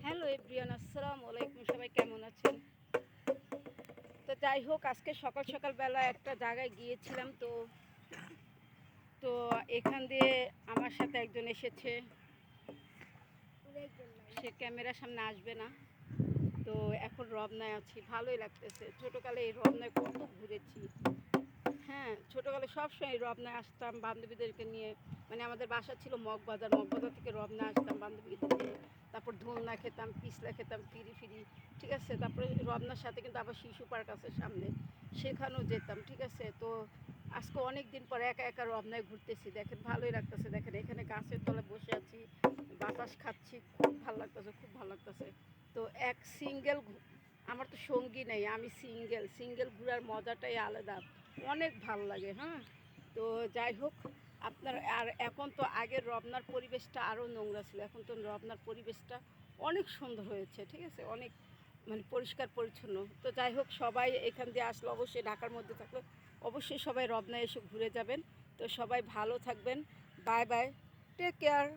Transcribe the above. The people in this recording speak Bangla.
হ্যালো এভরিওয়ান, আসসালামু আলাইকুম। সবাই কেমন আছেন? তো যাই হোক, আজকে সকাল সকালবেলা একটা জায়গায় গিয়েছিলাম। তো তো এখান দিয়ে আমার সাথে একজন এসেছে। সে ক্যামেরার সামনে আসবে না। তো এখন রমনায় আছি, ভালোই লাগতেছে। ছোটোকালে এই রমনায় কত ঘুরেছি। হ্যাঁ, ছোটোকালে সবসময় রমনায় আসতাম বান্ধবীদেরকে নিয়ে। মানে আমাদের বাসা ছিল মগবাজার, মগবাজার থেকে রমনা আসতাম বান্ধবীদের নিয়ে। তারপর দোলনা খেতাম, পিছলা খেতাম, ফিরি ফিরি। ঠিক আছে, তারপরে রমনার সাথে কিন্তু আবার শিশু পার্ক আছে সামনে, সেখানেও যেতাম। ঠিক আছে, তো আজকে অনেক দিন পরে একা একা রমনায় ঘুরতেছি। দেখেন ভালোই লাগতেছে। দেখেন এখানে গাছের তলায় বসে আছি, বাতাস খাচ্ছি, খুব ভালো লাগতেছে, খুব ভালো লাগতেছে। তো এক সিঙ্গেল, আমার তো সঙ্গী নেই, আমি সিঙ্গেল। সিঙ্গেল ঘোরার মজাটাই আলাদা, অনেক ভাল লাগে। হ্যাঁ, তো যাই হোক, আপনার আর এখন তো আগের রমনার পরিবেশটা আরও নোংরা ছিল, এখন তো রমনার পরিবেশটা অনেক সুন্দর হয়েছে। ঠিক আছে, অনেক মানে পরিষ্কার পরিচ্ছন্ন। তো যাই হোক, সবাই এখান দিয়ে আসলে, অবশ্যই ঢাকার মধ্যে থাকলে অবশ্যই সবাই রমনায় এসে ঘুরে যাবেন। তো সবাই ভালো থাকবেন। Bye bye, take care.